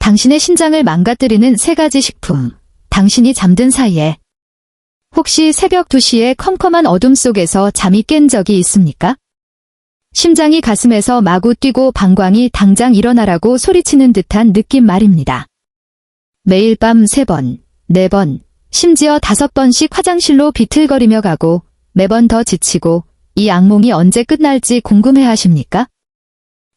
당신의 신장을 망가뜨리는 3가지 식품. 당신이 잠든 사이에. 혹시 새벽 2시에 컴컴한 어둠 속에서 잠이 깬 적이 있습니까? 심장이 가슴에서 마구 뛰고 방광이 당장 일어나라고 소리치는 듯한 느낌 말입니다. 매일 밤 3번, 4번, 심지어 5번씩 화장실로 비틀거리며 가고 매번 더 지치고 이 악몽이 언제 끝날지 궁금해하십니까?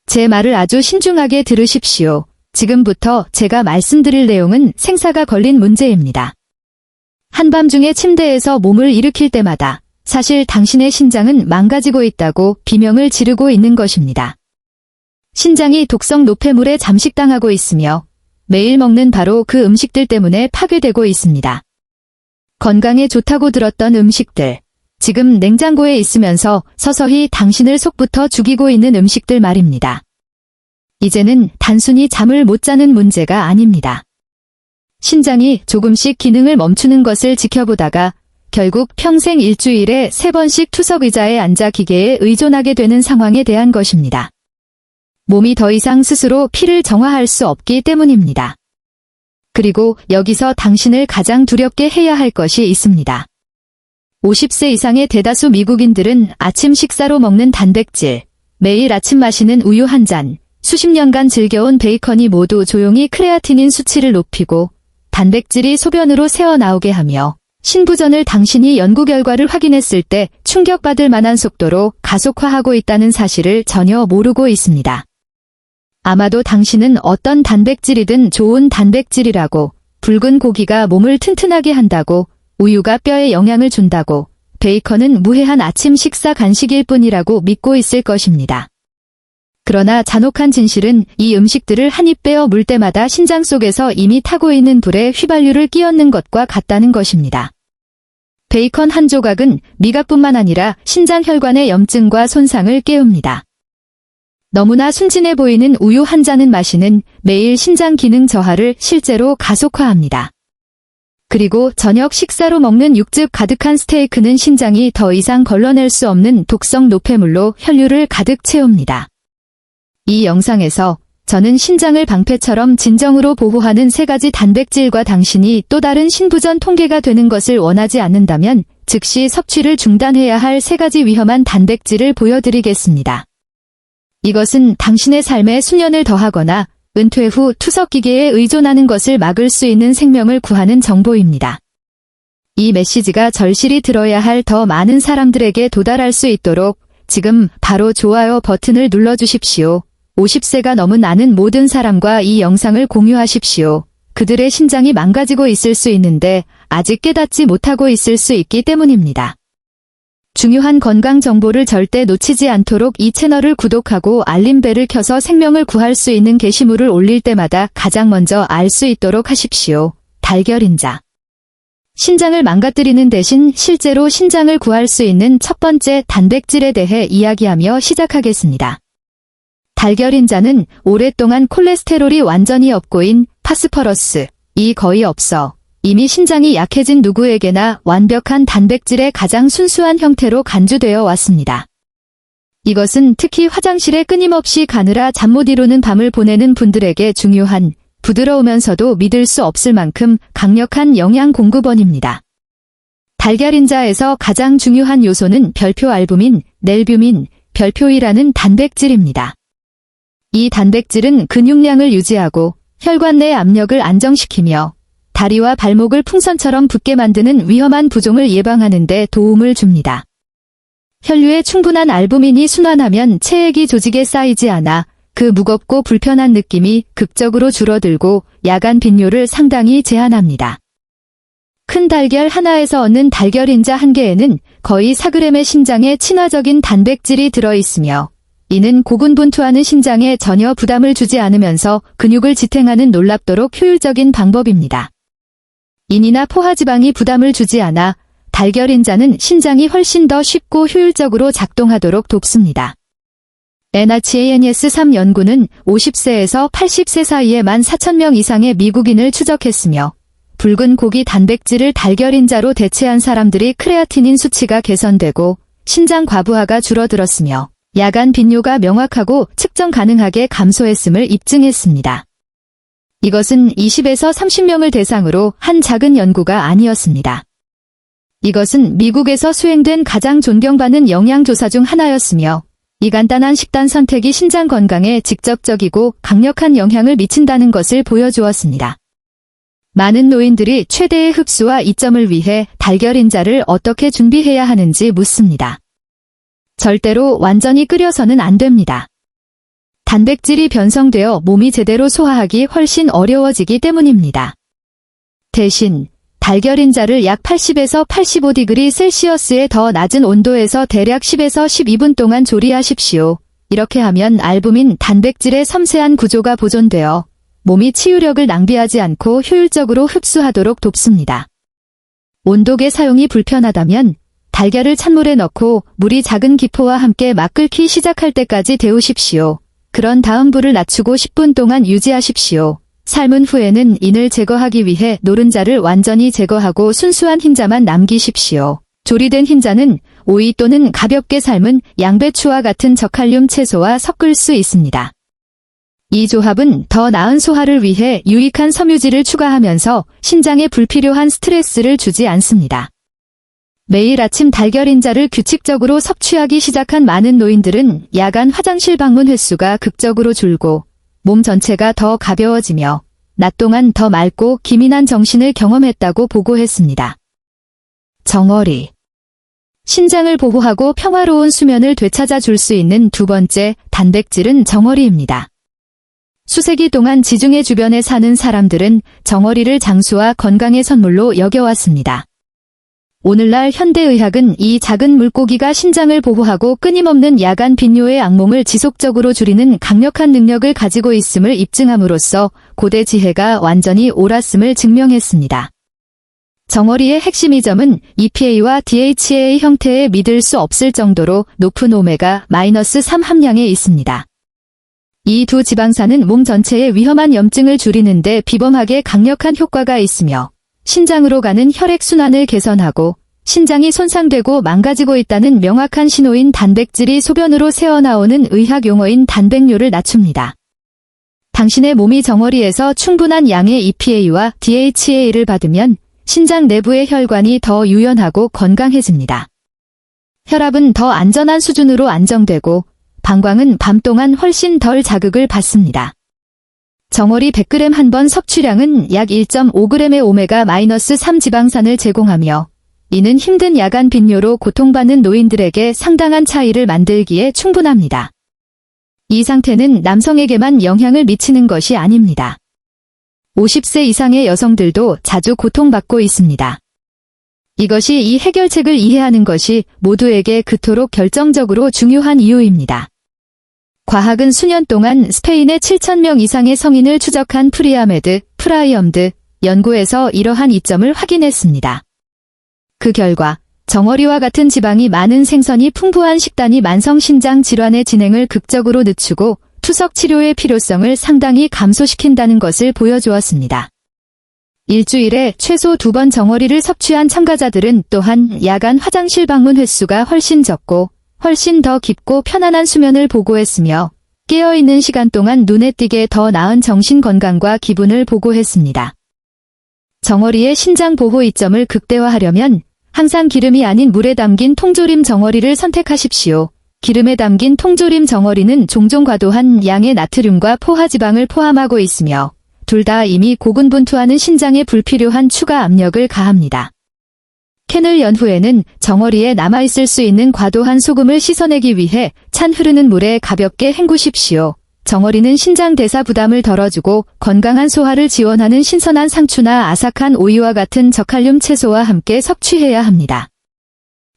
제 말을 아주 신중하게 들으십시오. 지금부터 제가 말씀드릴 내용은 생사가 걸린 문제입니다. 한밤중에 침대에서 몸을 일으킬 때마다 사실 당신의 신장은 망가지고 있다고 비명을 지르고 있는 것입니다. 신장이 독성 노폐물에 잠식당하고 있으며 매일 먹는 바로 그 음식들 때문에 파괴되고 있습니다. 건강에 좋다고 들었던 음식들, 지금 냉장고에 있으면서 서서히 당신을 속부터 죽이고 있는 음식들 말입니다. 이제는 단순히 잠을 못 자는 문제가 아닙니다. 신장이 조금씩 기능을 멈추는 것을 지켜보다가 결국 평생 일주일에 3번씩 투석 의자에 앉아 기계에 의존하게 되는 상황에 대한 것입니다. 몸이 더 이상 스스로 피를 정화할 수 없기 때문입니다. 그리고 여기서 당신을 가장 두렵게 해야 할 것이 있습니다. 50세 이상의 대다수 미국인들은 아침 식사로 먹는 단백질, 매일 아침 마시는 우유 한 잔, 수십 년간 즐겨온 베이컨이 모두 조용히 크레아티닌 수치를 높이고 단백질이 소변으로 새어나오게 하며 신부전을 당신이 연구 결과를 확인했을 때 충격받을 만한 속도로 가속화하고 있다는 사실을 전혀 모르고 있습니다. 아마도 당신은 어떤 단백질이든 좋은 단백질이라고, 붉은 고기가 몸을 튼튼하게 한다고, 우유가 뼈에 영향을 준다고, 베이컨은 무해한 아침 식사 간식일 뿐이라고 믿고 있을 것입니다. 그러나 잔혹한 진실은 이 음식들을 한 입 빼어 물 때마다 신장 속에서 이미 타고 있는 불에 휘발유를 끼얹는 것과 같다는 것입니다. 베이컨 한 조각은 미각뿐만 아니라 신장 혈관의 염증과 손상을 깨웁니다. 너무나 순진해 보이는 우유 한 잔은 마시는 매일 신장 기능 저하를 실제로 가속화합니다. 그리고 저녁 식사로 먹는 육즙 가득한 스테이크는 신장이 더 이상 걸러낼 수 없는 독성 노폐물로 혈류를 가득 채웁니다. 이 영상에서 저는 신장을 방패처럼 진정으로 보호하는 3가지 단백질과 당신이 또 다른 신부전 통계가 되는 것을 원하지 않는다면 즉시 섭취를 중단해야 할 3가지 위험한 단백질을 보여드리겠습니다. 이것은 당신의 삶에 수년을 더하거나 은퇴 후 투석기계에 의존하는 것을 막을 수 있는 생명을 구하는 정보입니다. 이 메시지가 절실히 들어야 할 더 많은 사람들에게 도달할 수 있도록 지금 바로 좋아요 버튼을 눌러주십시오. 50세가 넘은 아는 모든 사람과 이 영상을 공유하십시오. 그들의 신장이 망가지고 있을 수 있는데 아직 깨닫지 못하고 있을 수 있기 때문입니다. 중요한 건강 정보를 절대 놓치지 않도록 이 채널을 구독하고 알림벨을 켜서 생명을 구할 수 있는 게시물을 올릴 때마다 가장 먼저 알 수 있도록 하십시오. 달걀인자. 신장을 망가뜨리는 대신 실제로 신장을 구할 수 있는 첫 번째 단백질에 대해 이야기하며 시작하겠습니다. 달걀인자는 오랫동안 콜레스테롤이 완전히 없고인 파스퍼러스, 이 거의 없어 이미 신장이 약해진 누구에게나 완벽한 단백질의 가장 순수한 형태로 간주되어 왔습니다. 이것은 특히 화장실에 끊임없이 가느라 잠 못 이루는 밤을 보내는 분들에게 중요한, 부드러우면서도 믿을 수 없을 만큼 강력한 영양 공급원입니다. 달걀인자에서 가장 중요한 요소는 별표 알부민, 넬뷰민, 별표이라는 단백질입니다. 이 단백질은 근육량을 유지하고 혈관 내 압력을 안정시키며 다리와 발목을 풍선처럼 붓게 만드는 위험한 부종을 예방하는 데 도움을 줍니다. 혈류에 충분한 알부민이 순환하면 체액이 조직에 쌓이지 않아 그 무겁고 불편한 느낌이 극적으로 줄어들고 야간 빈뇨를 상당히 제한합니다. 큰 달걀 하나에서 얻는 달걀인자 한 개에는 거의 4g의 신장에 친화적인 단백질이 들어있으며 이는 고군분투하는 신장에 전혀 부담을 주지 않으면서 근육을 지탱하는 놀랍도록 효율적인 방법입니다. 인이나 포화지방이 부담을 주지 않아 달걀인자는 신장이 훨씬 더 쉽고 효율적으로 작동하도록 돕습니다. NHANES3 연구는 50세에서 80세 사이에 14,000명 이상의 미국인을 추적했으며 붉은 고기 단백질을 달걀인자로 대체한 사람들이 크레아티닌 수치가 개선되고 신장 과부하가 줄어들었으며 야간 빈뇨가 명확하고 측정 가능하게 감소했음을 입증했습니다. 이것은 20에서 30명을 대상으로 한 작은 연구가 아니었습니다. 이것은 미국에서 수행된 가장 존경받는 영양조사 중 하나였으며 이 간단한 식단 선택이 신장 건강에 직접적이고 강력한 영향을 미친다는 것을 보여주었습니다. 많은 노인들이 최대의 흡수와 이점을 위해 달걀인자를 어떻게 준비해야 하는지 묻습니다. 절대로 완전히 끓여서는 안 됩니다. 단백질이 변성되어 몸이 제대로 소화하기 훨씬 어려워지기 때문입니다. 대신 달걀인자를 약 80에서 85디그리 셀시어스의 더 낮은 온도에서 대략 10에서 12분 동안 조리하십시오. 이렇게 하면 알부민 단백질의 섬세한 구조가 보존되어 몸이 치유력을 낭비하지 않고 효율적으로 흡수하도록 돕습니다. 온도계 사용이 불편하다면 달걀을 찬물에 넣고 물이 작은 기포와 함께 막 끓기 시작할 때까지 데우십시오. 그런 다음 불을 낮추고 10분 동안 유지하십시오. 삶은 후에는 인을 제거하기 위해 노른자를 완전히 제거하고 순수한 흰자만 남기십시오. 조리된 흰자는 오이 또는 가볍게 삶은 양배추와 같은 저칼륨 채소와 섞을 수 있습니다. 이 조합은 더 나은 소화를 위해 유익한 섬유질을 추가하면서 신장에 불필요한 스트레스를 주지 않습니다. 매일 아침 달걀인자를 규칙적으로 섭취하기 시작한 많은 노인들은 야간 화장실 방문 횟수가 극적으로 줄고 몸 전체가 더 가벼워지며 낮 동안 더 맑고 기민한 정신을 경험했다고 보고했습니다. 정어리. 신장을 보호하고 평화로운 수면을 되찾아 줄 수 있는 두 번째 단백질은 정어리입니다. 수세기 동안 지중해 주변에 사는 사람들은 정어리를 장수와 건강의 선물로 여겨왔습니다. 오늘날 현대의학은 이 작은 물고기가 신장을 보호하고 끊임없는 야간 빈뇨의 악몽을 지속적으로 줄이는 강력한 능력을 가지고 있음을 입증함으로써 고대 지혜가 완전히 옳았음을 증명했습니다. 정어리의 핵심 이점은 EPA와 DHA 형태의 믿을 수 없을 정도로 높은 오메가-3 함량에 있습니다. 이 두 지방산은 몸 전체의 위험한 염증을 줄이는 데 비범하게 강력한 효과가 있으며 신장으로 가는 혈액순환을 개선하고 신장이 손상되고 망가지고 있다는 명확한 신호인 단백질이 소변으로 새어나오는 의학 용어인 단백뇨를 낮춥니다. 당신의 몸이 정어리에서 충분한 양의 EPA와 DHA를 받으면 신장 내부의 혈관이 더 유연하고 건강해집니다. 혈압은 더 안전한 수준으로 안정되고 방광은 밤 동안 훨씬 덜 자극을 받습니다. 정어리 100g 한 번 섭취량은 약 1.5g의 오메가-3 지방산을 제공하며 이는 힘든 야간 빈뇨로 고통받는 노인들에게 상당한 차이를 만들기에 충분합니다. 이 상태는 남성에게만 영향을 미치는 것이 아닙니다. 50세 이상의 여성들도 자주 고통받고 있습니다. 이것이 이 해결책을 이해하는 것이 모두에게 그토록 결정적으로 중요한 이유입니다. 과학은 수년 동안 스페인의 7,000명 이상의 성인을 추적한 프라이엄드 연구에서 이러한 이점을 확인했습니다. 그 결과 정어리와 같은 지방이 많은 생선이 풍부한 식단이 만성신장 질환의 진행을 극적으로 늦추고 투석 치료의 필요성을 상당히 감소시킨다는 것을 보여주었습니다. 일주일에 최소 2번 정어리를 섭취한 참가자들은 또한 야간 화장실 방문 횟수가 훨씬 적고 훨씬 더 깊고 편안한 수면을 보고했으며 깨어있는 시간 동안 눈에 띄게 더 나은 정신 건강과 기분을 보고했습니다. 정어리의 신장 보호 이점을 극대화하려면 항상 기름이 아닌 물에 담긴 통조림 정어리를 선택하십시오. 기름에 담긴 통조림 정어리는 종종 과도한 양의 나트륨과 포화지방을 포함하고 있으며 둘 다 이미 고군분투하는 신장에 불필요한 추가 압력을 가합니다. 캔을 연 후에는 정어리에 남아있을 수 있는 과도한 소금을 씻어내기 위해 찬 흐르는 물에 가볍게 헹구십시오. 정어리는 신장 대사 부담을 덜어주고 건강한 소화를 지원하는 신선한 상추나 아삭한 오이와 같은 저칼륨 채소와 함께 섭취해야 합니다.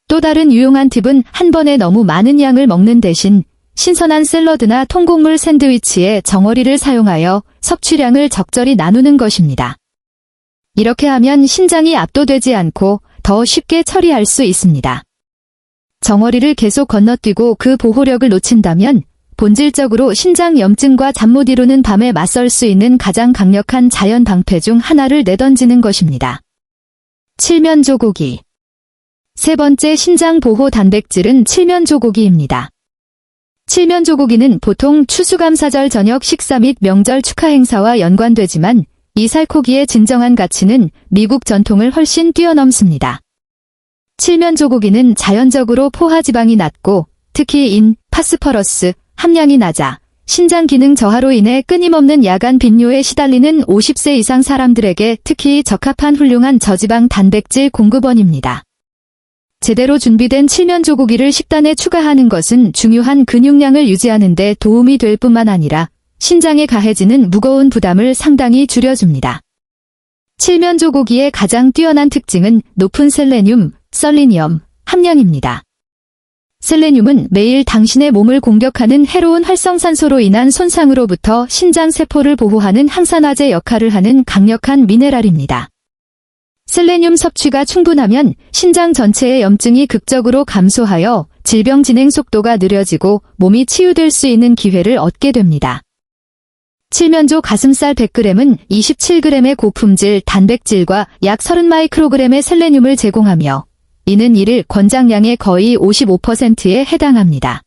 또 다른 유용한 팁은 한 번에 너무 많은 양을 먹는 대신 신선한 샐러드나 통곡물 샌드위치에 정어리를 사용하여 섭취량을 적절히 나누는 것입니다. 이렇게 하면 신장이 압도되지 않고 더 쉽게 처리할 수 있습니다. 정어리를 계속 건너뛰고 그 보호력을 놓친다면 본질적으로 신장 염증과 잠 못 이루는 밤에 맞설 수 있는 가장 강력한 자연 방패 중 하나를 내던지는 것입니다. 칠면조고기. 세 번째 신장 보호 단백질은 칠면조고기입니다. 칠면조고기는 보통 추수감사절 저녁 식사 및 명절 축하 행사와 연관되지만 이 살코기의 진정한 가치는 미국 전통을 훨씬 뛰어넘습니다. 칠면조고기는 자연적으로 포화지방이 낮고 특히 인, 파스퍼러스 함량이 낮아 신장 기능 저하로 인해 끊임없는 야간 빈뇨에 시달리는 50세 이상 사람들에게 특히 적합한 훌륭한 저지방 단백질 공급원입니다. 제대로 준비된 칠면조고기를 식단에 추가하는 것은 중요한 근육량을 유지하는 데 도움이 될 뿐만 아니라 신장에 가해지는 무거운 부담을 상당히 줄여줍니다. 칠면조고기의 가장 뛰어난 특징은 높은 셀레늄, 셀레니엄 함량입니다. 셀레늄은 매일 당신의 몸을 공격하는 해로운 활성산소로 인한 손상으로부터 신장 세포를 보호하는 항산화제 역할을 하는 강력한 미네랄입니다. 셀레늄 섭취가 충분하면 신장 전체의 염증이 극적으로 감소하여 질병 진행 속도가 느려지고 몸이 치유될 수 있는 기회를 얻게 됩니다. 칠면조 가슴살 100g은 27g의 고품질 단백질과 약 30마이크로그램의 셀레늄을 제공하며 이는 일일 권장량의 거의 55%에 해당합니다.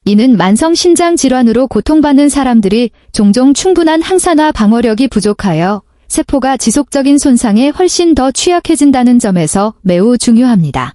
이는 만성 신장 질환으로 고통받는 사람들이 종종 충분한 항산화 방어력이 부족하여 세포가 지속적인 손상에 훨씬 더 취약해진다는 점에서 매우 중요합니다.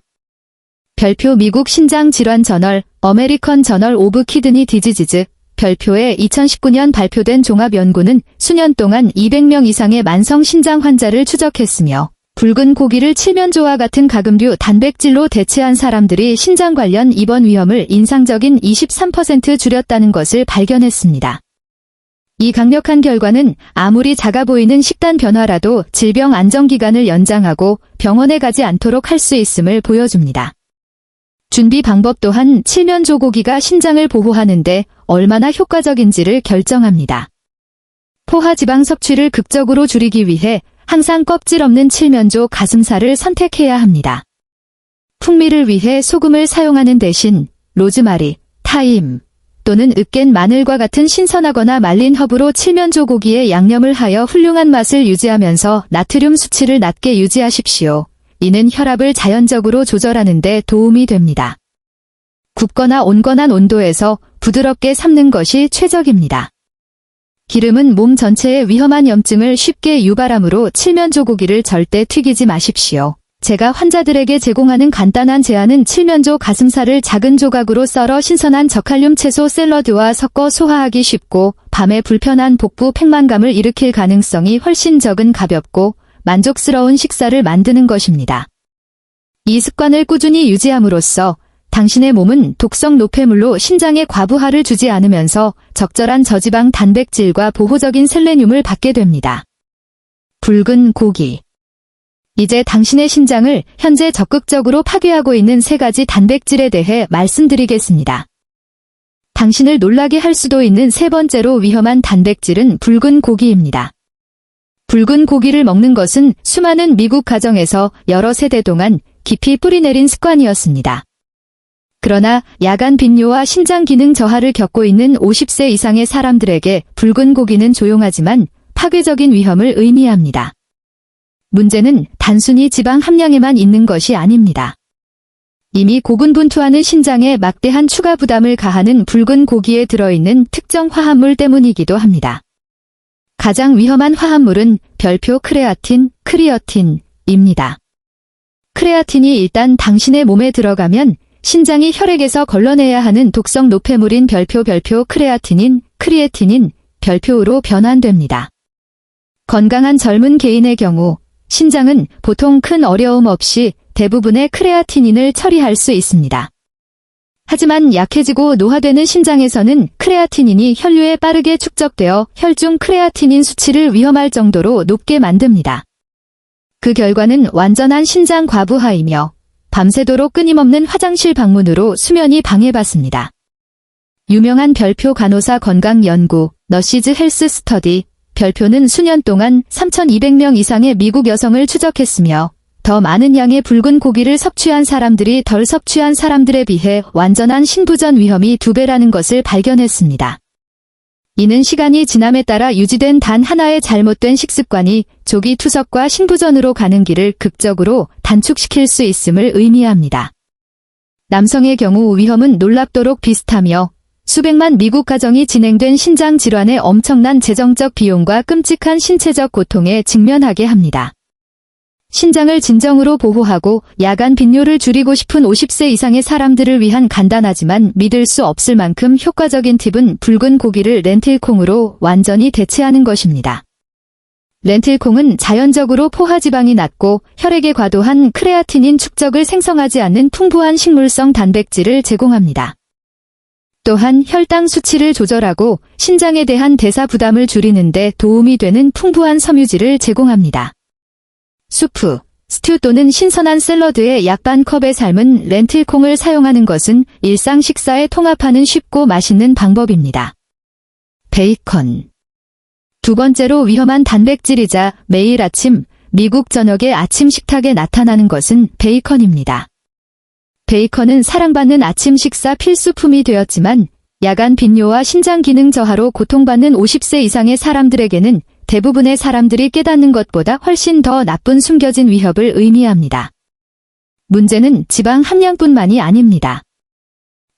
별표 미국 신장 질환 저널 어메리컨 저널 오브 키드니 디지지즈 별표의 2019년 발표된 종합 연구는 수년 동안 200명 이상의 만성 신장 환자를 추적했으며 붉은 고기를 칠면조와 같은 가금류 단백질로 대체한 사람들이 신장 관련 입원 위험을 인상적인 23% 줄였다는 것을 발견했습니다. 이 강력한 결과는 아무리 작아 보이는 식단 변화라도 질병 안정기간을 연장하고 병원에 가지 않도록 할 수 있음을 보여줍니다. 준비 방법 또한 칠면조고기가 신장을 보호하는데 얼마나 효과적인지를 결정합니다. 포화지방 섭취를 극적으로 줄이기 위해 항상 껍질 없는 칠면조 가슴살을 선택해야 합니다. 풍미를 위해 소금을 사용하는 대신 로즈마리, 타임 또는 으깬 마늘과 같은 신선하거나 말린 허브로 칠면조고기에 양념을 하여 훌륭한 맛을 유지하면서 나트륨 수치를 낮게 유지하십시오. 이는 혈압을 자연적으로 조절하는 데 도움이 됩니다. 굽거나 온건한 온도에서 부드럽게 삶는 것이 최적입니다. 기름은 몸 전체에 위험한 염증을 쉽게 유발하므로 칠면조고기를 절대 튀기지 마십시오. 제가 환자들에게 제공하는 간단한 제안은 칠면조 가슴살을 작은 조각으로 썰어 신선한 저칼륨 채소 샐러드와 섞어 소화하기 쉽고 밤에 불편한 복부 팽만감을 일으킬 가능성이 훨씬 적은 가볍고 만족스러운 식사를 만드는 것입니다. 이 습관을 꾸준히 유지함으로써 당신의 몸은 독성 노폐물로 신장에 과부하를 주지 않으면서 적절한 저지방 단백질과 보호적인 셀레늄을 받게 됩니다. 붉은 고기. 이제 당신의 신장을 현재 적극적으로 파괴하고 있는 3가지 단백질에 대해 말씀드리겠습니다. 당신을 놀라게 할 수도 있는 3번째로 위험한 단백질은 붉은 고기입니다. 붉은 고기를 먹는 것은 수많은 미국 가정에서 여러 세대 동안 깊이 뿌리내린 습관이었습니다. 그러나 야간 빈뇨와 신장 기능 저하를 겪고 있는 50세 이상의 사람들에게 붉은 고기는 조용하지만 파괴적인 위험을 의미합니다. 문제는 단순히 지방 함량에만 있는 것이 아닙니다. 이미 고군분투하는 신장에 막대한 추가 부담을 가하는 붉은 고기에 들어있는 특정 화합물 때문이기도 합니다. 가장 위험한 화합물은 별표 크레아틴, 크리어틴입니다. 크레아틴이 일단 당신의 몸에 들어가면 신장이 혈액에서 걸러내야 하는 독성 노폐물인 별표 크레아틴인, 크리에틴인, 별표로 변환됩니다. 건강한 젊은 개인의 경우 신장은 보통 큰 어려움 없이 대부분의 크레아티닌을 처리할 수 있습니다. 하지만 약해지고 노화되는 신장에서는 크레아티닌이 혈류에 빠르게 축적되어 혈중 크레아티닌 수치를 위험할 정도로 높게 만듭니다. 그 결과는 완전한 신장 과부하이며 밤새도록 끊임없는 화장실 방문으로 수면이 방해받습니다. 유명한 별표 간호사 건강 연구, 너시즈 헬스 스터디, 별표는 수년 동안 3,200명 이상의 미국 여성을 추적했으며 더 많은 양의 붉은 고기를 섭취한 사람들이 덜 섭취한 사람들에 비해 완전한 신부전 위험이 2배라는 것을 발견했습니다. 이는 시간이 지남에 따라 유지된 단 하나의 잘못된 식습관이 조기 투석과 신부전으로 가는 길을 극적으로 단축시킬 수 있음을 의미합니다. 남성의 경우 위험은 놀랍도록 비슷하며 수백만 미국 가정이 진행된 신장 질환의 엄청난 재정적 비용과 끔찍한 신체적 고통에 직면하게 합니다. 신장을 진정으로 보호하고 야간 빈뇨를 줄이고 싶은 50세 이상의 사람들을 위한 간단하지만 믿을 수 없을 만큼 효과적인 팁은 붉은 고기를 렌틸콩으로 완전히 대체하는 것입니다. 렌틸콩은 자연적으로 포화지방이 낮고 혈액에 과도한 크레아티닌 축적을 생성하지 않는 풍부한 식물성 단백질을 제공합니다. 또한 혈당 수치를 조절하고 신장에 대한 대사 부담을 줄이는 데 도움이 되는 풍부한 섬유질을 제공합니다. 수프, 스튜 또는 신선한 샐러드에 약 반 컵의 삶은 렌틸콩을 사용하는 것은 일상 식사에 통합하는 쉽고 맛있는 방법입니다. 베이컨. 두 번째로 위험한 단백질이자 매일 아침 미국 전역의 아침 식탁에 나타나는 것은 베이컨입니다. 베이컨은 사랑받는 아침 식사 필수품이 되었지만 야간 빈뇨와 신장 기능 저하로 고통받는 50세 이상의 사람들에게는 대부분의 사람들이 깨닫는 것보다 훨씬 더 나쁜 숨겨진 위협을 의미합니다. 문제는 지방 함량뿐만이 아닙니다.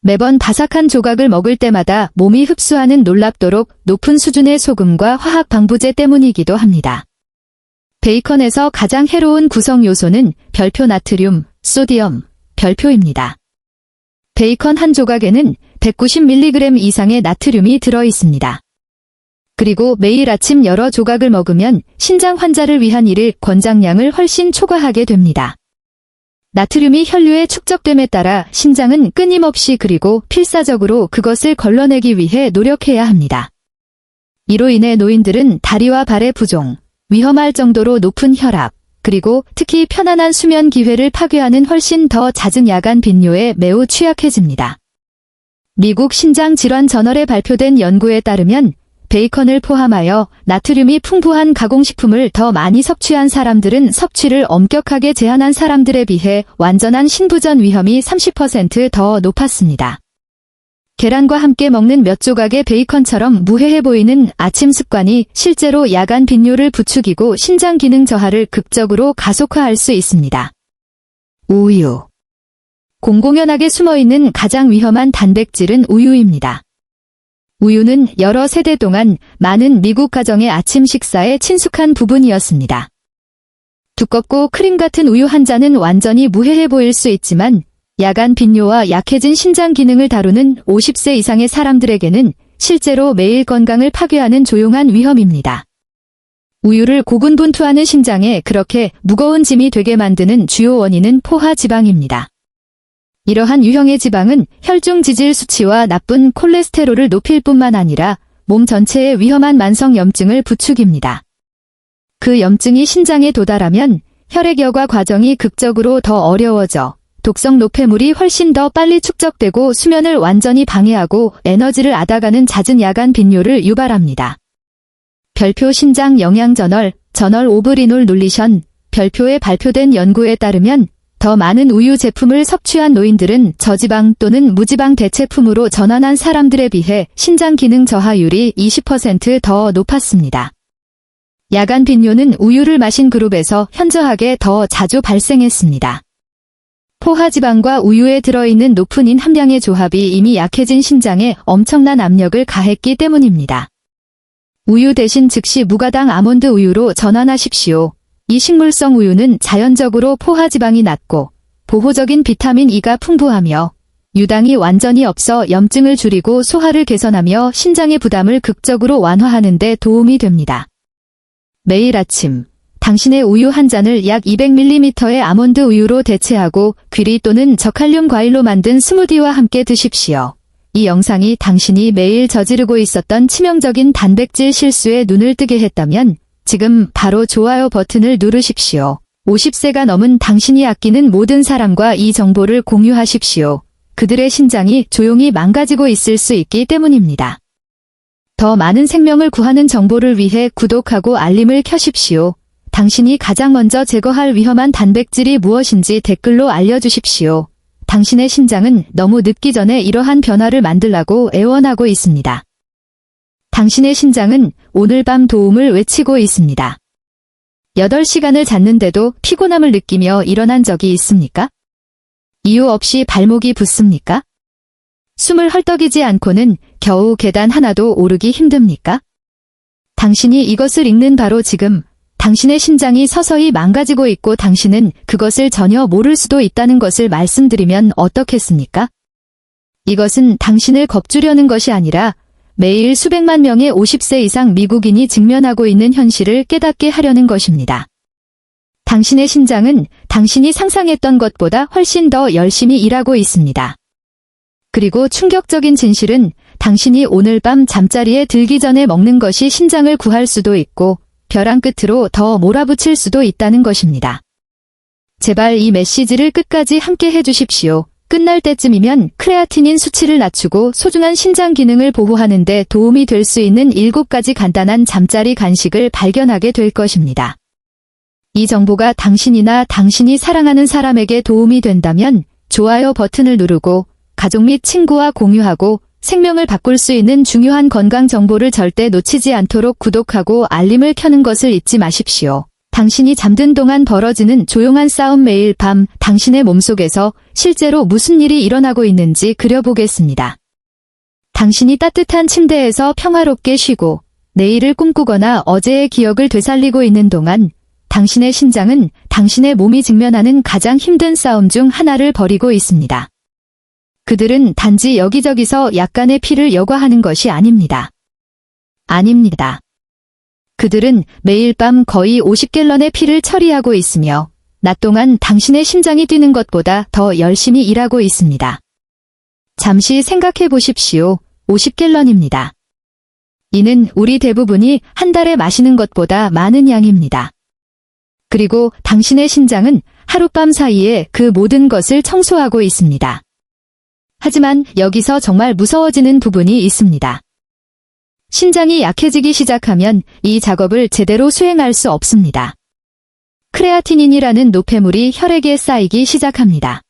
매번 바삭한 조각을 먹을 때마다 몸이 흡수하는 놀랍도록 높은 수준의 소금과 화학 방부제 때문이기도 합니다. 베이컨에서 가장 해로운 구성 요소는 별표 나트륨, 소디엄, 별표입니다. 베이컨 한 조각에는 190mg 이상의 나트륨이 들어 있습니다. 그리고 매일 아침 여러 조각을 먹으면 신장 환자를 위한 일일 권장량을 훨씬 초과하게 됩니다. 나트륨이 혈류에 축적됨에 따라 신장은 끊임없이 그리고 필사적으로 그것을 걸러내기 위해 노력해야 합니다. 이로 인해 노인들은 다리와 발의 부종, 위험할 정도로 높은 혈압, 그리고 특히 편안한 수면 기회를 파괴하는 훨씬 더 잦은 야간 빈뇨에 매우 취약해집니다. 미국 신장질환저널에 발표된 연구에 따르면 베이컨을 포함하여 나트륨이 풍부한 가공식품을 더 많이 섭취한 사람들은 섭취를 엄격하게 제한한 사람들에 비해 완전한 신부전 위험이 30% 더 높았습니다. 계란과 함께 먹는 몇 조각의 베이컨처럼 무해해 보이는 아침 습관이 실제로 야간 빈뇨를 부추기고 신장 기능 저하를 극적으로 가속화할 수 있습니다. 우유. 공공연하게 숨어있는 가장 위험한 단백질은 우유입니다. 우유는 여러 세대 동안 많은 미국 가정의 아침 식사의 친숙한 부분이었습니다. 두껍고 크림 같은 우유 한 잔은 완전히 무해해 보일 수 있지만 야간 빈뇨와 약해진 신장 기능을 다루는 50세 이상의 사람들에게는 실제로 매일 건강을 파괴하는 조용한 위험입니다. 우유를 고군분투하는 신장에 그렇게 무거운 짐이 되게 만드는 주요 원인은 포화지방입니다. 이러한 유형의 지방은 혈중 지질 수치와 나쁜 콜레스테롤을 높일 뿐만 아니라 몸 전체에 위험한 만성 염증을 부추깁니다. 그 염증이 신장에 도달하면 혈액 여과 과정이 극적으로 더 어려워져 독성 노폐물이 훨씬 더 빨리 축적되고 수면을 완전히 방해하고 에너지를 앗아가는 잦은 야간 빈뇨를 유발합니다. 별표 신장 영양저널, 저널 오브 리놀 눌리션, 별표에 발표된 연구에 따르면 더 많은 우유 제품을 섭취한 노인들은 저지방 또는 무지방 대체품으로 전환한 사람들에 비해 신장 기능 저하율이 20% 더 높았습니다. 야간 빈뇨는 우유를 마신 그룹에서 현저하게 더 자주 발생했습니다. 포화지방과 우유에 들어있는 높은 인 함량의 조합이 이미 약해진 신장에 엄청난 압력을 가했기 때문입니다. 우유 대신 즉시 무가당 아몬드 우유로 전환하십시오. 이 식물성 우유는 자연적으로 포화지방이 낮고 보호적인 비타민 E가 풍부하며 유당이 완전히 없어 염증을 줄이고 소화를 개선하며 신장의 부담을 극적으로 완화하는 데 도움이 됩니다. 매일 아침 당신의 우유 한 잔을 약 200ml의 아몬드 우유로 대체하고 귀리 또는 저칼륨 과일로 만든 스무디와 함께 드십시오. 이 영상이 당신이 매일 저지르고 있었던 치명적인 단백질 실수에 눈을 뜨게 했다면 지금 바로 좋아요 버튼을 누르십시오. 50세가 넘은 당신이 아끼는 모든 사람과 이 정보를 공유하십시오. 그들의 신장이 조용히 망가지고 있을 수 있기 때문입니다. 더 많은 생명을 구하는 정보를 위해 구독하고 알림을 켜십시오. 당신이 가장 먼저 제거할 위험한 단백질이 무엇인지 댓글로 알려주십시오. 당신의 신장은 너무 늦기 전에 이러한 변화를 만들라고 애원하고 있습니다. 당신의 신장은 오늘 밤 도움을 외치고 있습니다. 8시간을 잤는데도 피곤함을 느끼며 일어난 적이 있습니까? 이유 없이 발목이 붓습니까? 숨을 헐떡이지 않고는 겨우 계단 하나도 오르기 힘듭니까? 당신이 이것을 읽는 바로 지금 당신의 심장이 서서히 망가지고 있고 당신은 그것을 전혀 모를 수도 있다는 것을 말씀드리면 어떻겠습니까? 이것은 당신을 겁주려는 것이 아니라 매일 수백만 명의 50세 이상 미국인이 직면하고 있는 현실을 깨닫게 하려는 것입니다. 당신의 심장은 당신이 상상했던 것보다 훨씬 더 열심히 일하고 있습니다. 그리고 충격적인 진실은 당신이 오늘 밤 잠자리에 들기 전에 먹는 것이 심장을 구할 수도 있고 벼랑 끝으로 더 몰아붙일 수도 있다는 것입니다. 제발 이 메시지를 끝까지 함께 해주십시오. 끝날 때쯤이면 크레아티닌 수치를 낮추고 소중한 심장 기능을 보호하는 데 도움이 될 수 있는 7가지 간단한 잠자리 간식을 발견하게 될 것입니다. 이 정보가 당신이나 당신이 사랑하는 사람에게 도움이 된다면 좋아요 버튼을 누르고 가족 및 친구와 공유하고 생명을 바꿀 수 있는 중요한 건강 정보를 절대 놓치지 않도록 구독하고 알림을 켜는 것을 잊지 마십시오. 당신이 잠든 동안 벌어지는 조용한 싸움 매일 밤 당신의 몸속에서 실제로 무슨 일이 일어나고 있는지 그려보겠습니다. 당신이 따뜻한 침대에서 평화롭게 쉬고 내일을 꿈꾸거나 어제의 기억을 되살리고 있는 동안 당신의 심장은 당신의 몸이 직면하는 가장 힘든 싸움 중 하나를 벌이고 있습니다. 그들은 단지 여기저기서 약간의 피를 여과하는 것이 아닙니다. 아닙니다. 그들은 매일 밤 거의 50갤런의 피를 처리하고 있으며 낮 동안 당신의 심장이 뛰는 것보다 더 열심히 일하고 있습니다. 잠시 생각해 보십시오. 50갤런입니다. 이는 우리 대부분이 한 달에 마시는 것보다 많은 양입니다. 그리고 당신의 심장은 하룻밤 사이에 그 모든 것을 청소하고 있습니다. 하지만 여기서 정말 무서워지는 부분이 있습니다. 심장이 약해지기 시작하면 이 작업을 제대로 수행할 수 없습니다. 크레아티닌이라는 노폐물이 혈액에 쌓이기 시작합니다.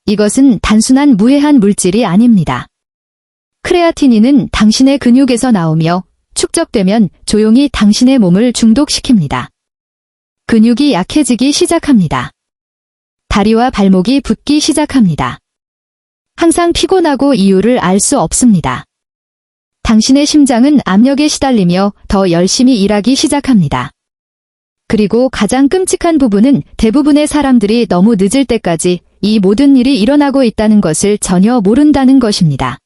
이것은 단순한 무해한 물질이 아닙니다. 크레아티닌은 당신의 근육에서 나오며 축적되면 조용히 당신의 몸을 중독시킵니다. 근육이 약해지기 시작합니다. 다리와 발목이 붓기 시작합니다. 항상 피곤하고 이유를 알 수 없습니다. 당신의 심장은 압력에 시달리며 더 열심히 일하기 시작합니다. 그리고 가장 끔찍한 부분은 대부분의 사람들이 너무 늦을 때까지 이 모든 일이 일어나고 있다는 것을 전혀 모른다는 것입니다.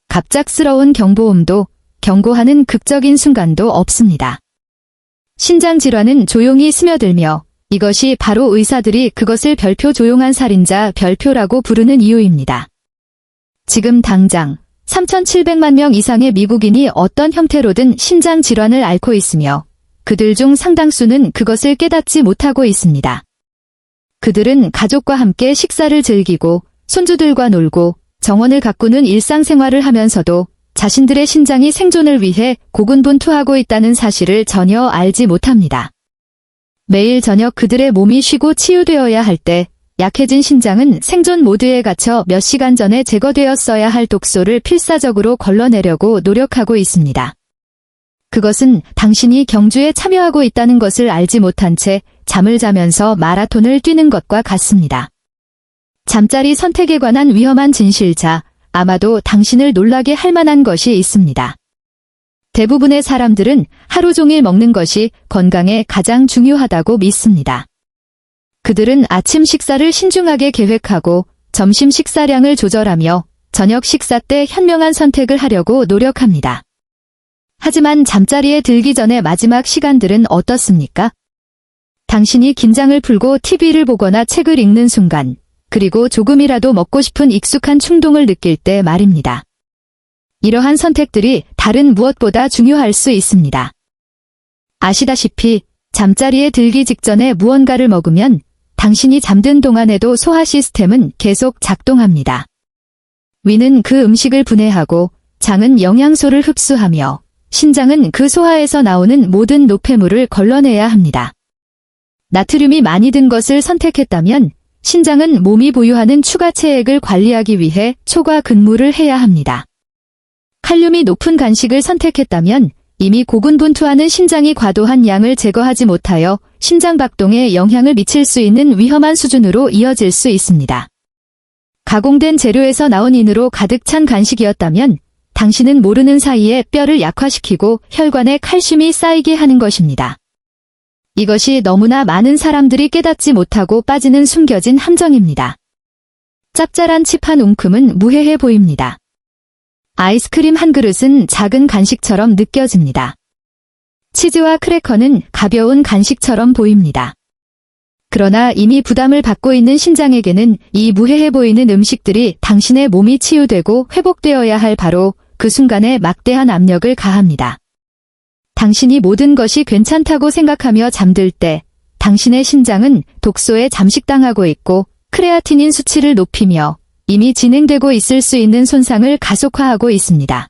갑작스러운 경보음도 경고하는 극적인 순간도 없습니다. 심장 질환은 조용히 스며들며 이것이 바로 의사들이 그것을 별표 조용한 살인자 별표라고 부르는 이유입니다. 지금 당장 3,700만 명 이상의 미국인이 어떤 형태로든 심장 질환을 앓고 있으며 그들 중 상당수는 그것을 깨닫지 못하고 있습니다. 그들은 가족과 함께 식사를 즐기고 손주들과 놀고 정원을 가꾸는 일상생활을 하면서도 자신들의 심장이 생존을 위해 고군분투하고 있다는 사실을 전혀 알지 못합니다. 매일 저녁 그들의 몸이 쉬고 치유되어야 할 때 약해진 심장은 생존 모드에 갇혀 몇 시간 전에 제거되었어야 할 독소를 필사적으로 걸러내려고 노력하고 있습니다. 그것은 당신이 경주에 참여하고 있다는 것을 알지 못한 채 잠을 자면서 마라톤을 뛰는 것과 같습니다. 잠자리 선택에 관한 위험한 진실자, 아마도 당신을 놀라게 할 만한 것이 있습니다. 대부분의 사람들은 하루 종일 먹는 것이 건강에 가장 중요하다고 믿습니다. 그들은 아침 식사를 신중하게 계획하고 점심 식사량을 조절하며 저녁 식사 때 현명한 선택을 하려고 노력합니다. 하지만 잠자리에 들기 전의 마지막 시간들은 어떻습니까? 당신이 긴장을 풀고 TV를 보거나 책을 읽는 순간, 그리고 조금이라도 먹고 싶은 익숙한 충동을 느낄 때 말입니다. 이러한 선택들이 다른 무엇보다 중요할 수 있습니다. 아시다시피 잠자리에 들기 직전에 무언가를 먹으면 당신이 잠든 동안에도 소화 시스템은 계속 작동합니다. 위는 그 음식을 분해하고 장은 영양소를 흡수하며 심장은 그 소화에서 나오는 모든 노폐물을 걸러내야 합니다. 나트륨이 많이 든 것을 선택했다면 심장은 몸이 보유하는 추가 체액을 관리하기 위해 초과 근무를 해야 합니다. 칼륨이 높은 간식을 선택했다면 이미 고군분투하는 심장이 과도한 양을 제거하지 못하여 심장 박동에 영향을 미칠 수 있는 위험한 수준으로 이어질 수 있습니다. 가공된 재료에서 나온 인으로 가득 찬 간식이었다면 당신은 모르는 사이에 뼈를 약화시키고 혈관에 칼슘이 쌓이게 하는 것입니다. 이것이 너무나 많은 사람들이 깨닫지 못하고 빠지는 숨겨진 함정입니다. 짭짤한 칩 한 움큼은 무해해 보입니다. 아이스크림 한 그릇은 작은 간식처럼 느껴집니다. 치즈와 크래커는 가벼운 간식처럼 보입니다. 그러나 이미 부담을 받고 있는 심장에게는 이 무해해 보이는 음식들이 당신의 몸이 치유되고 회복되어야 할 바로 그 순간에 막대한 압력을 가합니다. 당신이 모든 것이 괜찮다고 생각하며 잠들 때 당신의 심장은 독소에 잠식당하고 있고 크레아티닌 수치를 높이며 이미 진행되고 있을 수 있는 손상을 가속화하고 있습니다.